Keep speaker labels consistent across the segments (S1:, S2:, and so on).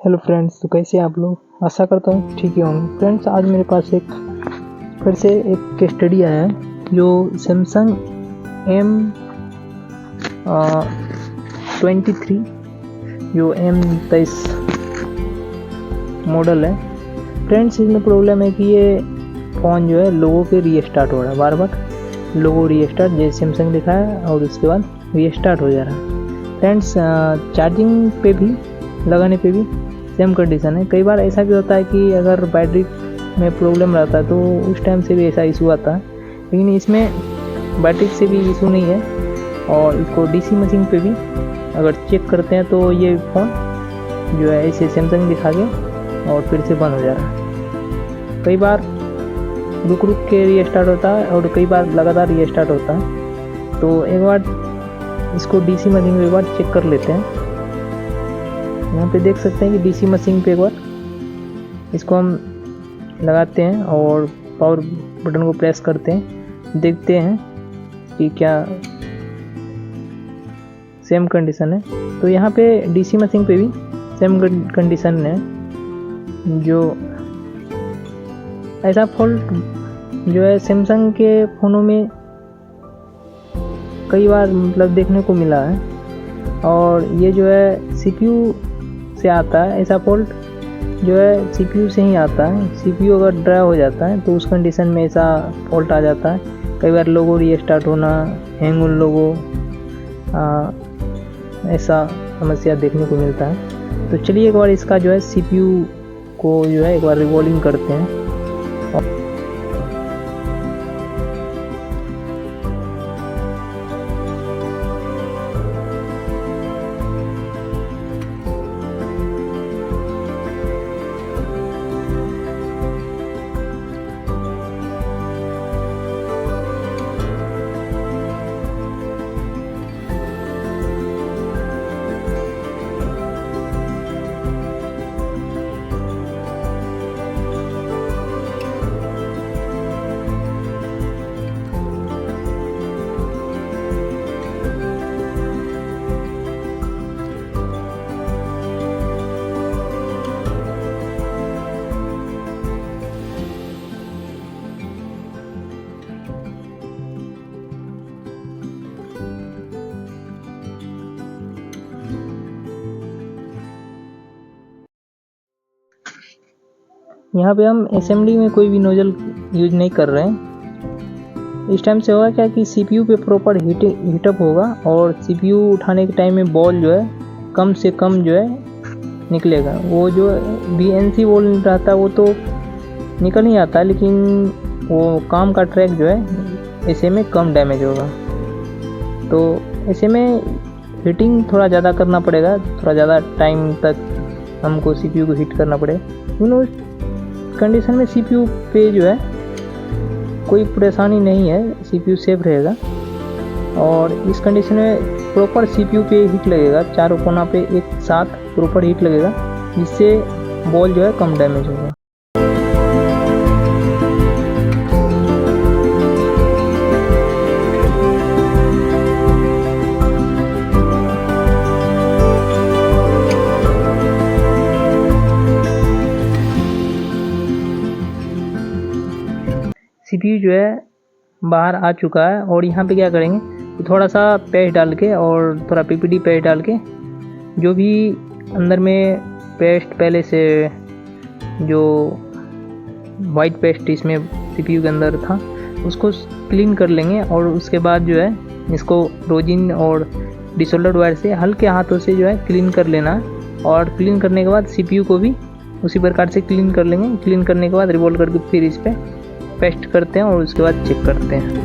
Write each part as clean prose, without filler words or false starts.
S1: Hello friends, तो कैसे हैं आप लोग। आशा करता हूँ ठीक ही होंगे। फ्रेंड्स, आज मेरे पास फिर से एक स्टडी आया है जो सैमसंग M23 जो M23 मॉडल है। फ्रेंड्स, इसमें प्रॉब्लम है कि ये फ़ोन जो है लोगों के रीस्टार्ट हो रहा है, बार बार लोगो रीस्टार्ट जैसे सैमसंग लिखा है और उसके बाद रीस्टार्ट हो जा रहा है। फ्रेंड्स, चार्जिंग पे भी लगाने पे भी सेम कंडीशन है। कई बार ऐसा भी होता है कि अगर बैटरी में प्रॉब्लम रहता है तो उस टाइम से भी ऐसा इशू आता है, लेकिन इसमें बैटरी से भी इशू नहीं है। और इसको डीसी मशीन पे भी अगर चेक करते हैं तो ये फ़ोन जो है ऐसे सैमसंग दिखा के और फिर से बंद हो जा रहा है। कई बार रुक रुक के रीस्टार्ट होता है और कई बार लगातार रीस्टार्ट होता है। तो एक बार इसको डीसी मशीन पे एक बार चेक कर लेते हैं। यहाँ पे देख सकते हैं कि डीसी मशीन पे एक बार इसको हम लगाते हैं और पावर बटन को प्रेस करते हैं, देखते हैं कि क्या सेम कंडीशन है। तो यहाँ पे डीसी मशीन पे भी सेम कंडीशन है। जो ऐसा फॉल्ट जो है सैमसंग के फ़ोनों में कई बार मतलब देखने को मिला है, और ये जो है सीपीयू से आता है। ऐसा फॉल्ट जो है सीपीयू से ही आता है। सीपीयू अगर ड्राई हो जाता है तो उस कंडीशन में ऐसा फॉल्ट आ जाता है। कई बार लोगो रीस्टार्ट होना, हैंग उन लोगो, ऐसा समस्या देखने को मिलता है। तो चलिए एक बार इसका जो है सीपीयू को जो है एक बार रिवॉल्विंग करते हैं। यहाँ पे हम असेंबली में कोई भी नोजल यूज नहीं कर रहे हैं। इस टाइम से होगा क्या कि सीपीयू पे प्रॉपर हीटअप होगा और सीपीयू उठाने के टाइम में बॉल जो है कम से कम जो है निकलेगा। वो जो बीएनसी बॉल रहता है वो तो निकल ही आता है, लेकिन वो काम का ट्रैक जो है ऐसे में कम डैमेज होगा। तो ऐसे में हीटिंग थोड़ा ज़्यादा करना पड़ेगा, थोड़ा ज़्यादा टाइम तक हमको सीपीयू को हीट करना पड़ेगा। कंडीशन में सीपीयू पे जो है कोई परेशानी नहीं है, सीपीयू सेफ रहेगा। और इस कंडीशन में प्रॉपर सीपीयू पे हीट लगेगा, चारों कोना पे एक साथ प्रॉपर हीट लगेगा, जिससे बॉल जो है कम डैमेज होगा। सीपीयू जो है बाहर आ चुका है और यहाँ पे क्या करेंगे तो थोड़ा सा पेस्ट डाल के और थोड़ा पीपीडी पेस्ट डाल के जो भी अंदर में पेस्ट पहले से जो वाइट पेस्ट इसमें सीपीयू के अंदर था उसको क्लीन कर लेंगे। और उसके बाद जो है इसको रोजिन और डिसोल्डर वायर से हल्के हाथों से जो है क्लीन कर लेना। और क्लीन करने के बाद सीपीयू को भी उसी प्रकार से क्लीन कर लेंगे। क्लीन करने के बाद रिवॉल्व करके फिर इस पर पेस्ट करते हैं और उसके बाद चेक करते हैं।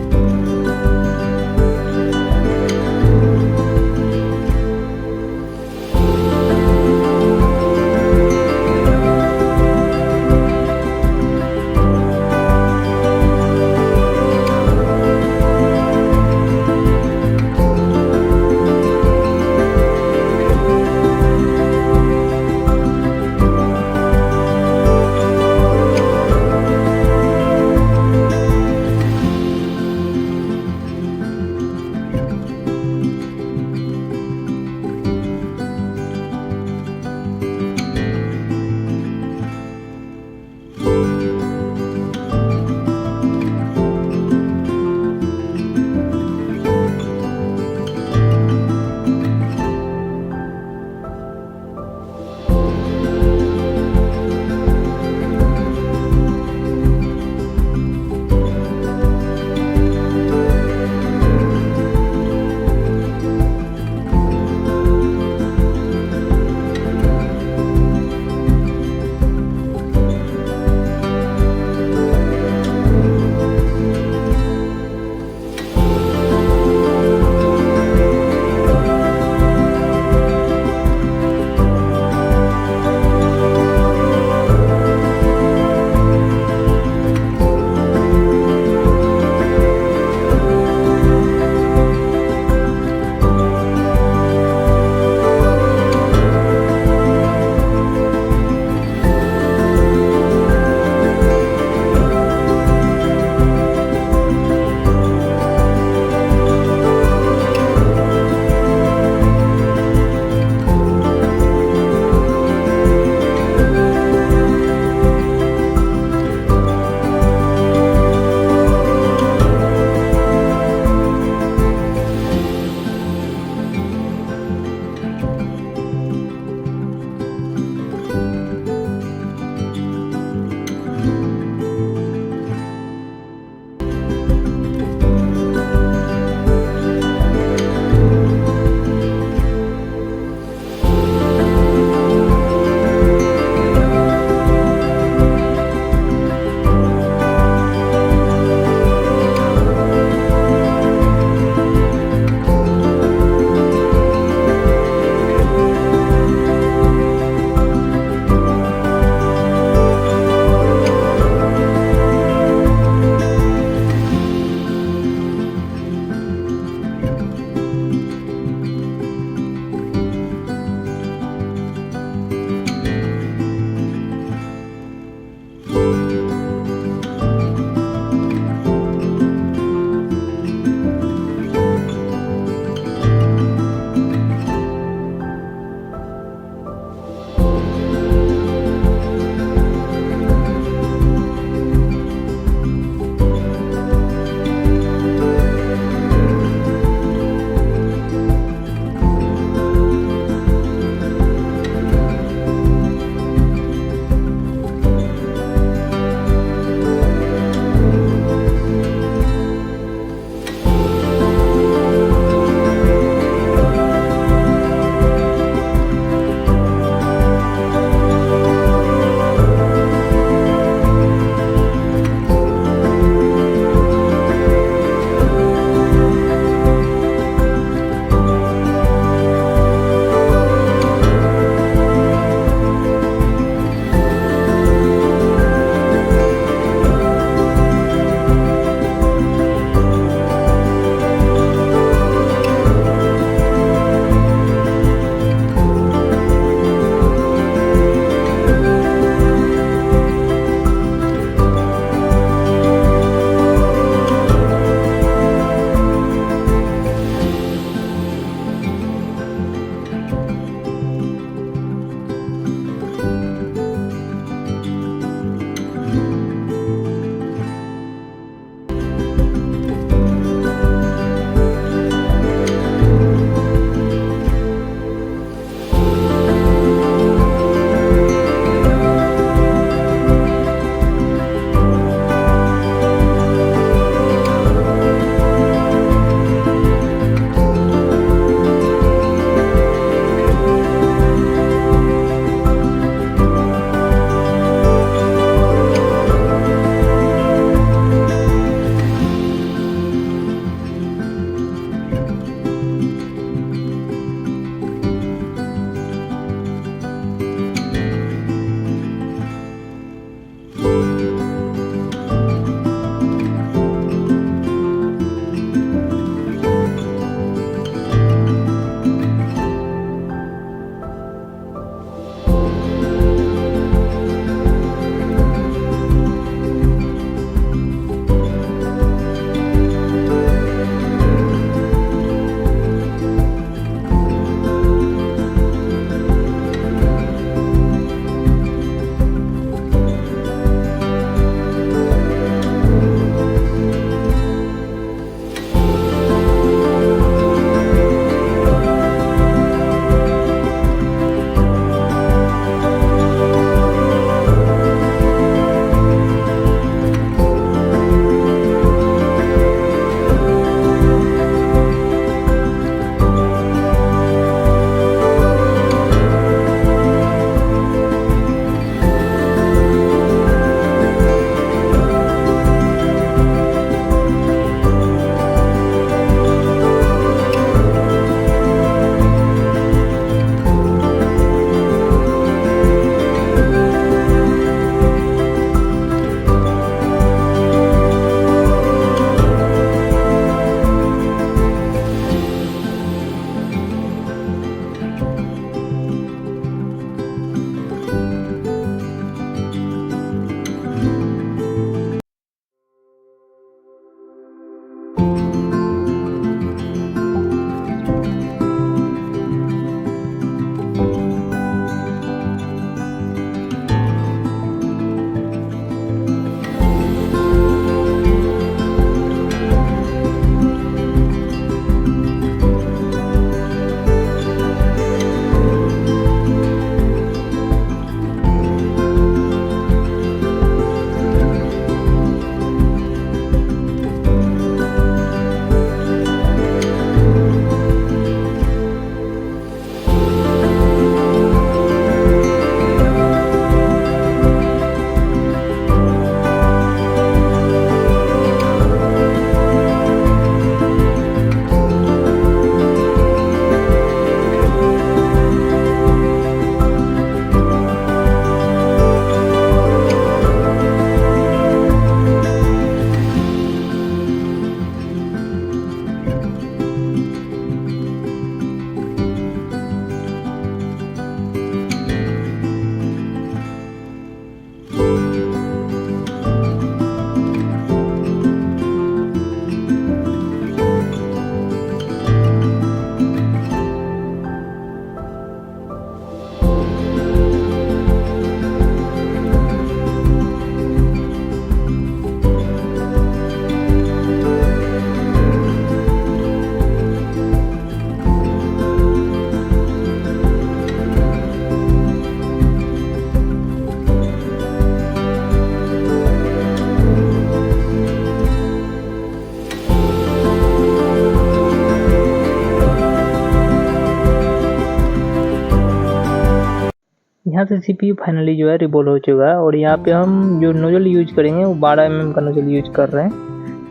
S1: यहाँ से CPU फाइनली जो है रिबोल हो चुका है। और यहाँ पे हम जो नोजल यूज करेंगे वो 12 mm का नोजल यूज कर रहे हैं।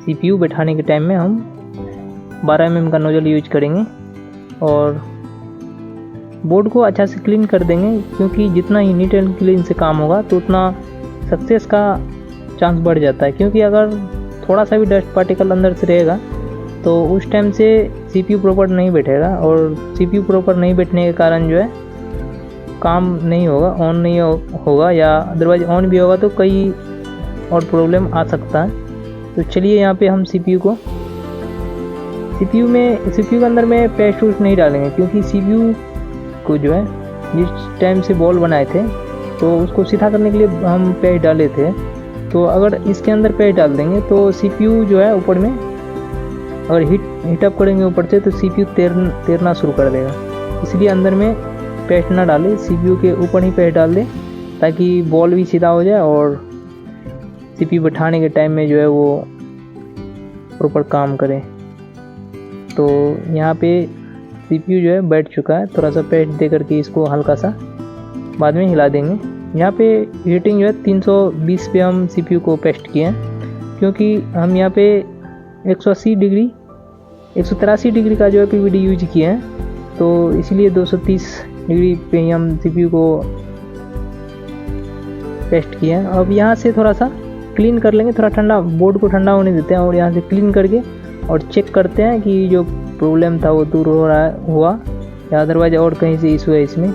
S1: CPU बैठाने के टाइम में हम 12 mm का नोजल यूज करेंगे और बोर्ड को अच्छा से क्लीन कर देंगे, क्योंकि जितना ही नीट एंड क्लीन से काम होगा तो उतना सक्सेस का चांस बढ़ जाता है। क्योंकि अगर थोड़ा सा भी डस्ट पार्टिकल अंदर से रहेगा तो उस टाइम से CPU प्रॉपर नहीं बैठेगा, और CPU प्रॉपर नहीं बैठने के कारण जो है काम नहीं होगा, ऑन नहीं होगा, या अदरवाइज ऑन भी होगा तो कई और प्रॉब्लम आ सकता है। तो चलिए यहाँ पे हम CPU के अंदर में पेस्ट वूस्ट नहीं डालेंगे, क्योंकि CPU को जो है जिस टाइम से बॉल बनाए थे तो उसको सीधा करने के लिए हम पेस्ट डाले थे। तो अगर इसके अंदर पेस्ट डाल देंगे तो CPU जो है ऊपर में अगर हीटअप करेंगे ऊपर से तो CPU तैरना शुरू कर देगा। इसलिए अंदर में पेस्ट ना डालें, CPU के ऊपर ही पेस्ट डाल दें ताकि बॉल भी सीधा हो जाए और CPU बैठाने के टाइम में जो है वो प्रॉपर काम करे। तो यहाँ पे CPU जो है बैठ चुका है। थोड़ा सा पेस्ट दे करके इसको हल्का सा बाद में हिला देंगे। यहाँ पे हीटिंग जो है 320 पे हम CPU को पेस्ट किए हैं, क्योंकि हम यहाँ पे 183 डिग्री का जो है PVD यूज किए हैं, तो इसलिए 230 डिग्री पे ही हम CPU को पेस्ट किए हैं। अब यहाँ से थोड़ा सा क्लीन कर लेंगे, थोड़ा ठंडा, बोर्ड को ठंडा होने देते हैं और यहाँ से क्लीन करके और चेक करते हैं कि जो प्रॉब्लम था वो दूर हुआ या अदरवाइज और कहीं से इशू है इसमें।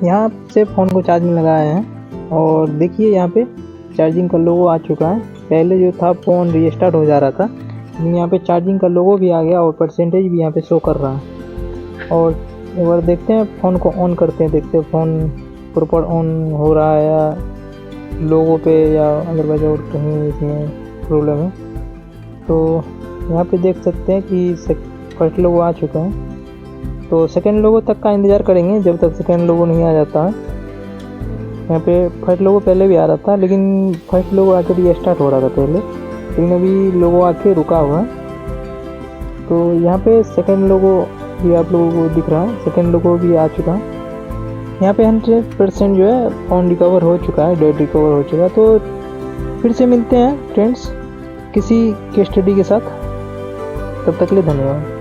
S1: यहाँ से फ़ोन को चार्ज में लगाया है और देखिए यहाँ पे चार्जिंग का लोगो आ चुका है। पहले जो था फ़ोन रीस्टार्ट हो जा रहा था, लेकिन यहाँ पे चार्जिंग का लोगो भी आ गया और परसेंटेज भी यहाँ पे शो कर रहा है। और एक बार देखते हैं, फ़ोन को ऑन करते हैं, देखते हैं फ़ोन प्रॉपर ऑन हो रहा है या लोगो पे या अदरवाइज और कहीं इसमें प्रॉब्लम है। तो यहाँ पे देख सकते हैं कि फर्स्ट लोगो आ चुका है, तो सेकंड लोगो तक का इंतज़ार करेंगे जब तक सेकंड लोगो नहीं आ जाता है। यहाँ पे फर्स्ट लोगो पहले भी आ रहा था, लेकिन फर्स्ट लोगो आके रीस्टार्ट हो रहा था पहले, लेकिन अभी लोगो आके रुका हुआ है। तो यहाँ पे सेकंड लोगो भी आप लोगों को दिख रहा है, सेकंड लोगो भी आ चुका है। यहाँ पे 100% जो है फ़ोन रिकवर हो चुका है, डेट रिकवर हो चुका है। तो फिर से मिलते हैं फ्रेंड्स किसी केस स्टडी के साथ, तब तक के लिए धन्यवाद।